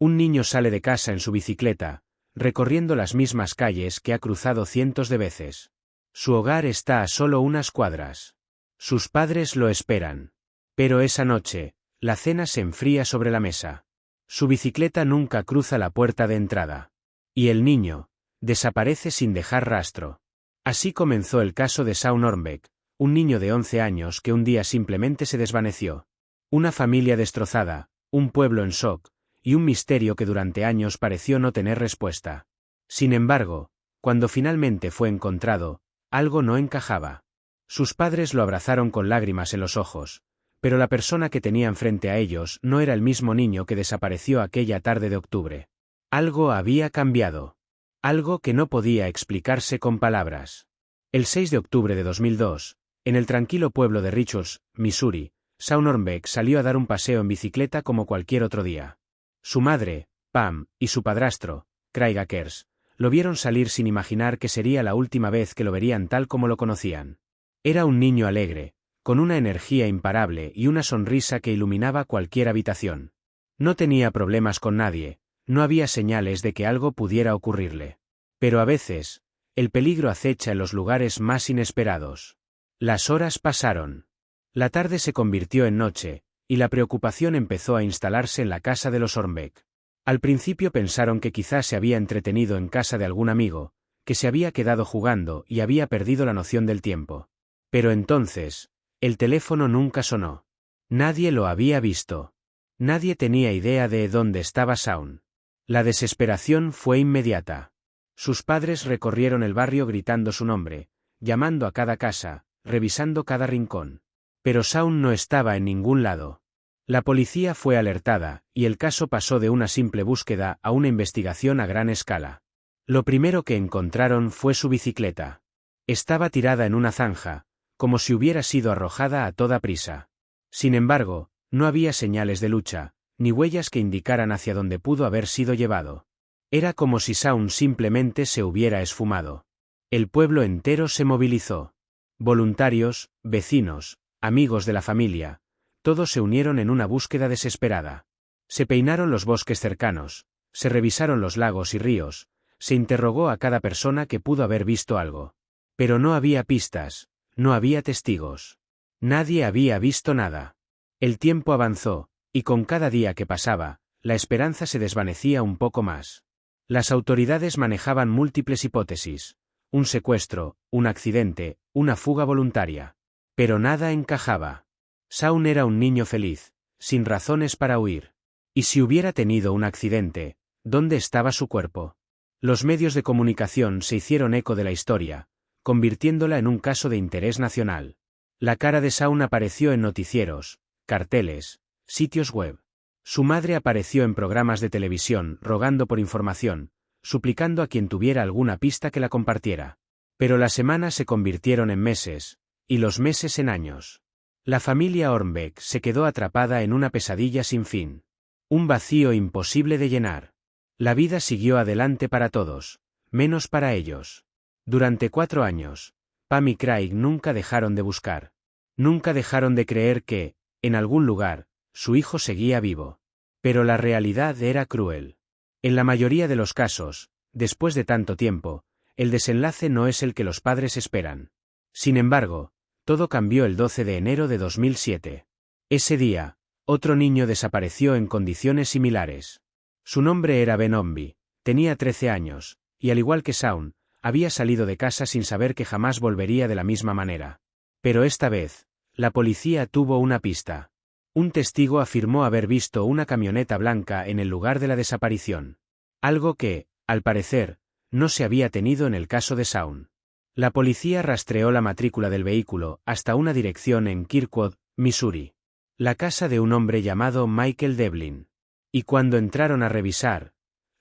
Un niño sale de casa en su bicicleta, recorriendo las mismas calles que ha cruzado cientos de veces. Su hogar está a solo unas cuadras. Sus padres lo esperan. Pero esa noche, la cena se enfría sobre la mesa. Su bicicleta nunca cruza la puerta de entrada. Y el niño desaparece sin dejar rastro. Así comenzó el caso de Shaun Hornbeck, un niño de 11 años que un día simplemente se desvaneció. Una familia destrozada, un pueblo en shock, y un misterio que durante años pareció no tener respuesta. Sin embargo, cuando finalmente fue encontrado, algo no encajaba. Sus padres lo abrazaron con lágrimas en los ojos, pero la persona que tenían frente a ellos no era el mismo niño que desapareció aquella tarde de octubre. Algo había cambiado. Algo que no podía explicarse con palabras. El 6 de octubre de 2002, en el tranquilo pueblo de Richards, Missouri, Shaun Hornbeck salió a dar un paseo en bicicleta como cualquier otro día. Su madre, Pam, y su padrastro, Craig Akers, lo vieron salir sin imaginar que sería la última vez que lo verían tal como lo conocían. Era un niño alegre, con una energía imparable y una sonrisa que iluminaba cualquier habitación. No tenía problemas con nadie, no había señales de que algo pudiera ocurrirle. Pero a veces, el peligro acecha en los lugares más inesperados. Las horas pasaron. La tarde se convirtió en noche, y la preocupación empezó a instalarse en la casa de los Hornbeck. Al principio pensaron que quizás se había entretenido en casa de algún amigo, que se había quedado jugando y había perdido la noción del tiempo. Pero entonces, el teléfono nunca sonó. Nadie lo había visto. Nadie tenía idea de dónde estaba Shaun. La desesperación fue inmediata. Sus padres recorrieron el barrio gritando su nombre, llamando a cada casa, revisando cada rincón. Pero Shaun no estaba en ningún lado. La policía fue alertada, y el caso pasó de una simple búsqueda a una investigación a gran escala. Lo primero que encontraron fue su bicicleta. Estaba tirada en una zanja, como si hubiera sido arrojada a toda prisa. Sin embargo, no había señales de lucha, ni huellas que indicaran hacia dónde pudo haber sido llevado. Era como si Shaun simplemente se hubiera esfumado. El pueblo entero se movilizó. Voluntarios, vecinos, amigos de la familia, todos se unieron en una búsqueda desesperada. Se peinaron los bosques cercanos, se revisaron los lagos y ríos, se interrogó a cada persona que pudo haber visto algo. Pero no había pistas, no había testigos. Nadie había visto nada. El tiempo avanzó, y con cada día que pasaba, la esperanza se desvanecía un poco más. Las autoridades manejaban múltiples hipótesis: un secuestro, un accidente, una fuga voluntaria. Pero nada encajaba. Shaun era un niño feliz, sin razones para huir. Y si hubiera tenido un accidente, ¿dónde estaba su cuerpo? Los medios de comunicación se hicieron eco de la historia, convirtiéndola en un caso de interés nacional. La cara de Shaun apareció en noticieros, carteles, sitios web. Su madre apareció en programas de televisión rogando por información, suplicando a quien tuviera alguna pista que la compartiera. Pero las semanas se convirtieron en meses, y los meses en años. La familia Hornbeck se quedó atrapada en una pesadilla sin fin. Un vacío imposible de llenar. La vida siguió adelante para todos, menos para ellos. Durante 4 años, Pam y Craig nunca dejaron de buscar. Nunca dejaron de creer que, en algún lugar, su hijo seguía vivo. Pero la realidad era cruel. En la mayoría de los casos, después de tanto tiempo, el desenlace no es el que los padres esperan. Sin embargo, todo cambió el 12 de enero de 2007. Ese día, otro niño desapareció en condiciones similares. Su nombre era Ben Omby, tenía 13 años, y al igual que Shaun, había salido de casa sin saber que jamás volvería de la misma manera. Pero esta vez, la policía tuvo una pista. Un testigo afirmó haber visto una camioneta blanca en el lugar de la desaparición. Algo que, al parecer, no se había tenido en el caso de Shaun. La policía rastreó la matrícula del vehículo hasta una dirección en Kirkwood, Missouri. La casa de un hombre llamado Michael Devlin. Y cuando entraron a revisar,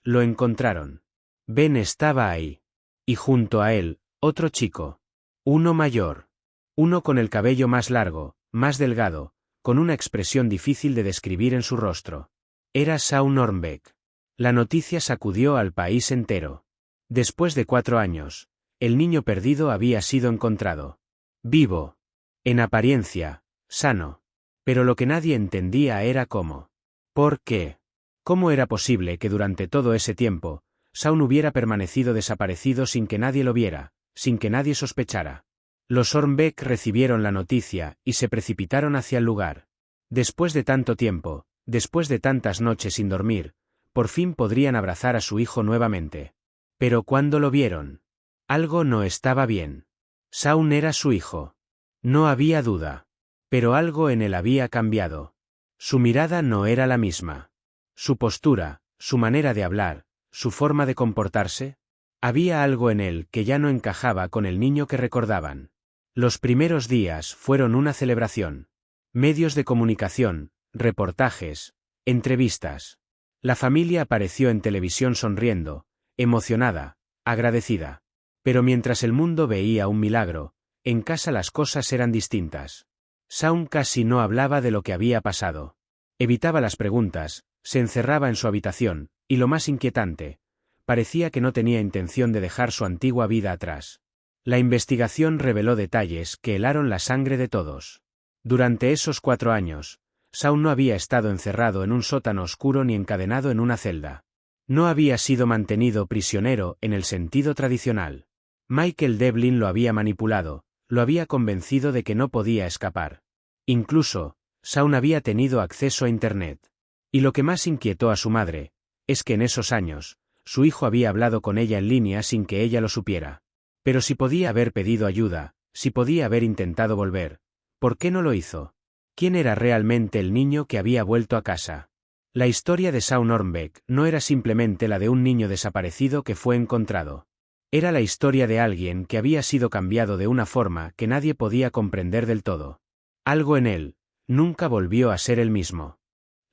lo encontraron. Ben estaba ahí. Y junto a él, otro chico. Uno mayor. Uno con el cabello más largo, más delgado, con una expresión difícil de describir en su rostro. Era Shaun Hornbeck. La noticia sacudió al país entero. Después de 4 años, el niño perdido había sido encontrado. Vivo. En apariencia, sano. Pero lo que nadie entendía era cómo. ¿Por qué? ¿Cómo era posible que durante todo ese tiempo, Shaun hubiera permanecido desaparecido sin que nadie lo viera, sin que nadie sospechara? Los Hornbeck recibieron la noticia y se precipitaron hacia el lugar. Después de tanto tiempo, después de tantas noches sin dormir, por fin podrían abrazar a su hijo nuevamente. Pero cuando lo vieron, algo no estaba bien. Shaun era su hijo. No había duda. Pero algo en él había cambiado. Su mirada no era la misma. Su postura, su manera de hablar, su forma de comportarse. Había algo en él que ya no encajaba con el niño que recordaban. Los primeros días fueron una celebración. Medios de comunicación, reportajes, entrevistas. La familia apareció en televisión sonriendo, emocionada, agradecida. Pero mientras el mundo veía un milagro, en casa las cosas eran distintas. Shaun casi no hablaba de lo que había pasado. Evitaba las preguntas, se encerraba en su habitación, y lo más inquietante, parecía que no tenía intención de dejar su antigua vida atrás. La investigación reveló detalles que helaron la sangre de todos. Durante esos 4 años, Shaun no había estado encerrado en un sótano oscuro ni encadenado en una celda. No había sido mantenido prisionero en el sentido tradicional. Michael Devlin lo había manipulado, lo había convencido de que no podía escapar. Incluso, Shaun había tenido acceso a Internet. Y lo que más inquietó a su madre, es que en esos años, su hijo había hablado con ella en línea sin que ella lo supiera. Pero si podía haber pedido ayuda, si podía haber intentado volver, ¿por qué no lo hizo? ¿Quién era realmente el niño que había vuelto a casa? La historia de Shaun Hornbeck no era simplemente la de un niño desaparecido que fue encontrado. Era la historia de alguien que había sido cambiado de una forma que nadie podía comprender del todo. Algo en él nunca volvió a ser el mismo.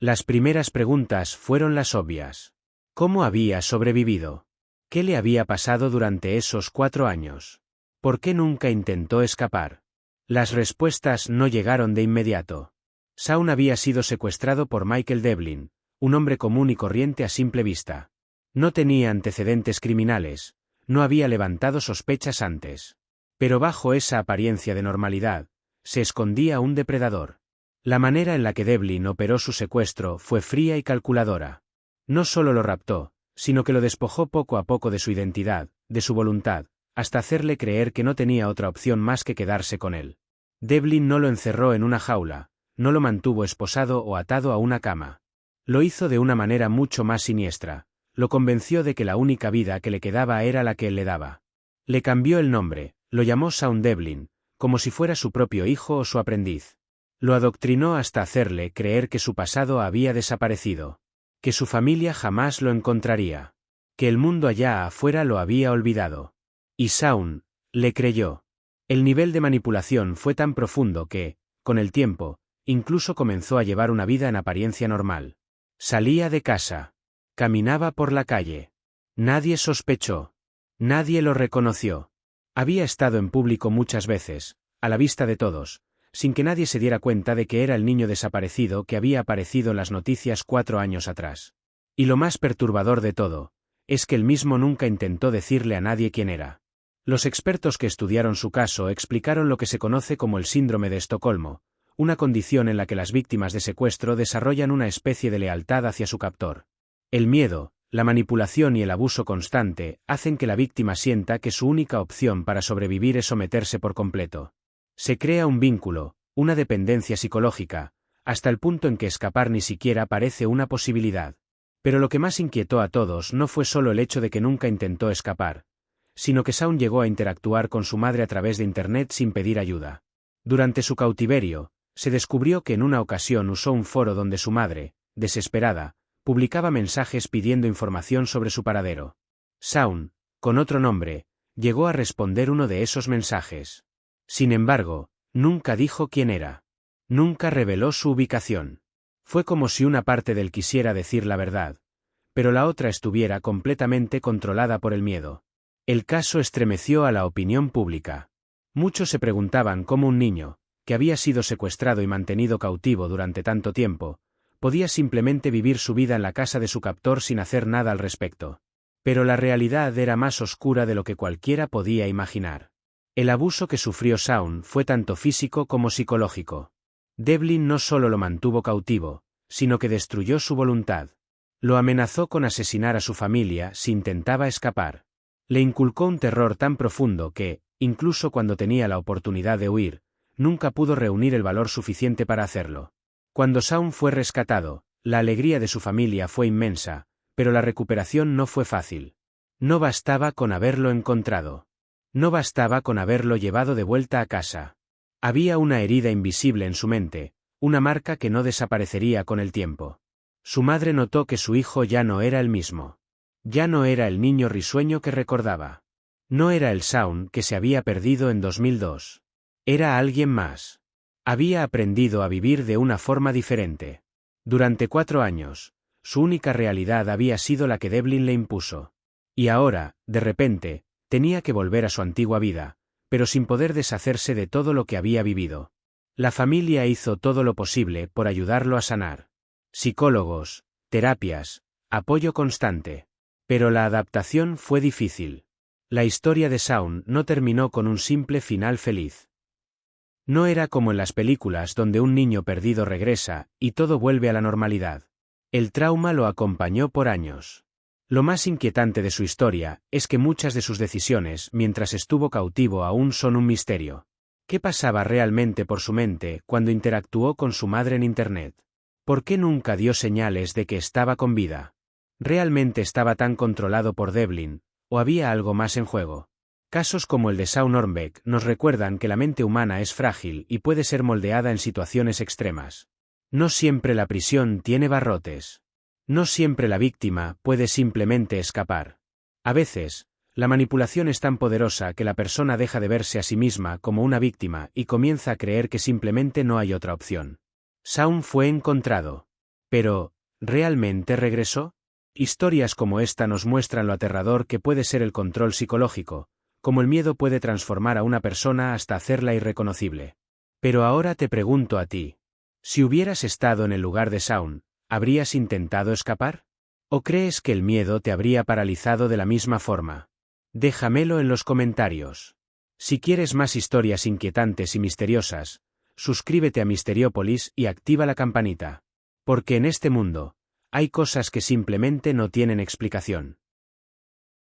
Las primeras preguntas fueron las obvias. ¿Cómo había sobrevivido? ¿Qué le había pasado durante esos 4 años? ¿Por qué nunca intentó escapar? Las respuestas no llegaron de inmediato. Shaun había sido secuestrado por Michael Devlin, un hombre común y corriente a simple vista. No tenía antecedentes criminales, no había levantado sospechas antes. Pero bajo esa apariencia de normalidad, se escondía un depredador. La manera en la que Devlin operó su secuestro fue fría y calculadora. No solo lo raptó, sino que lo despojó poco a poco de su identidad, de su voluntad, hasta hacerle creer que no tenía otra opción más que quedarse con él. Devlin no lo encerró en una jaula, no lo mantuvo esposado o atado a una cama. Lo hizo de una manera mucho más siniestra, lo convenció de que la única vida que le quedaba era la que él le daba. Le cambió el nombre, lo llamó Shaun Devlin, como si fuera su propio hijo o su aprendiz. Lo adoctrinó hasta hacerle creer que su pasado había desaparecido. Que su familia jamás lo encontraría. Que el mundo allá afuera lo había olvidado. Y Shaun le creyó. El nivel de manipulación fue tan profundo que, con el tiempo, incluso comenzó a llevar una vida en apariencia normal. Salía de casa. Caminaba por la calle. Nadie sospechó. Nadie lo reconoció. Había estado en público muchas veces, a la vista de todos, sin que nadie se diera cuenta de que era el niño desaparecido que había aparecido en las noticias 4 años atrás. Y lo más perturbador de todo, es que él mismo nunca intentó decirle a nadie quién era. Los expertos que estudiaron su caso explicaron lo que se conoce como el síndrome de Estocolmo, una condición en la que las víctimas de secuestro desarrollan una especie de lealtad hacia su captor. El miedo, la manipulación y el abuso constante hacen que la víctima sienta que su única opción para sobrevivir es someterse por completo. Se crea un vínculo, una dependencia psicológica, hasta el punto en que escapar ni siquiera parece una posibilidad. Pero lo que más inquietó a todos no fue solo el hecho de que nunca intentó escapar, sino que Shaun llegó a interactuar con su madre a través de Internet sin pedir ayuda. Durante su cautiverio, se descubrió que en una ocasión usó un foro donde su madre, desesperada, publicaba mensajes pidiendo información sobre su paradero. Shaun, con otro nombre, llegó a responder uno de esos mensajes. Sin embargo, nunca dijo quién era. Nunca reveló su ubicación. Fue como si una parte de él quisiera decir la verdad, pero la otra estuviera completamente controlada por el miedo. El caso estremeció a la opinión pública. Muchos se preguntaban cómo un niño, que había sido secuestrado y mantenido cautivo durante tanto tiempo, podía simplemente vivir su vida en la casa de su captor sin hacer nada al respecto. Pero la realidad era más oscura de lo que cualquiera podía imaginar. El abuso que sufrió Shaun fue tanto físico como psicológico. Devlin no solo lo mantuvo cautivo, sino que destruyó su voluntad. Lo amenazó con asesinar a su familia si intentaba escapar. Le inculcó un terror tan profundo que, incluso cuando tenía la oportunidad de huir, nunca pudo reunir el valor suficiente para hacerlo. Cuando Shaun fue rescatado, la alegría de su familia fue inmensa, pero la recuperación no fue fácil. No bastaba con haberlo encontrado. No bastaba con haberlo llevado de vuelta a casa. Había una herida invisible en su mente, una marca que no desaparecería con el tiempo. Su madre notó que su hijo ya no era el mismo. Ya no era el niño risueño que recordaba. No era el Shaun que se había perdido en 2002. Era alguien más. Había aprendido a vivir de una forma diferente. Durante 4 años, su única realidad había sido la que Devlin le impuso. Y ahora, de repente, tenía que volver a su antigua vida, pero sin poder deshacerse de todo lo que había vivido. La familia hizo todo lo posible por ayudarlo a sanar. Psicólogos, terapias, apoyo constante. Pero la adaptación fue difícil. La historia de Shaun no terminó con un simple final feliz. No era como en las películas donde un niño perdido regresa y todo vuelve a la normalidad. El trauma lo acompañó por años. Lo más inquietante de su historia es que muchas de sus decisiones mientras estuvo cautivo aún son un misterio. ¿Qué pasaba realmente por su mente cuando interactuó con su madre en Internet? ¿Por qué nunca dio señales de que estaba con vida? ¿Realmente estaba tan controlado por Devlin, o había algo más en juego? Casos como el de Shaun Hornbeck nos recuerdan que la mente humana es frágil y puede ser moldeada en situaciones extremas. No siempre la prisión tiene barrotes. No siempre la víctima puede simplemente escapar. A veces, la manipulación es tan poderosa que la persona deja de verse a sí misma como una víctima y comienza a creer que simplemente no hay otra opción. Shaun fue encontrado. Pero, ¿realmente regresó? Historias como esta nos muestran lo aterrador que puede ser el control psicológico, como el miedo puede transformar a una persona hasta hacerla irreconocible. Pero ahora te pregunto a ti, si hubieras estado en el lugar de Shaun, ¿habrías intentado escapar? ¿O crees que el miedo te habría paralizado de la misma forma? Déjamelo en los comentarios. Si quieres más historias inquietantes y misteriosas, suscríbete a Misteriópolis y activa la campanita. Porque en este mundo, hay cosas que simplemente no tienen explicación.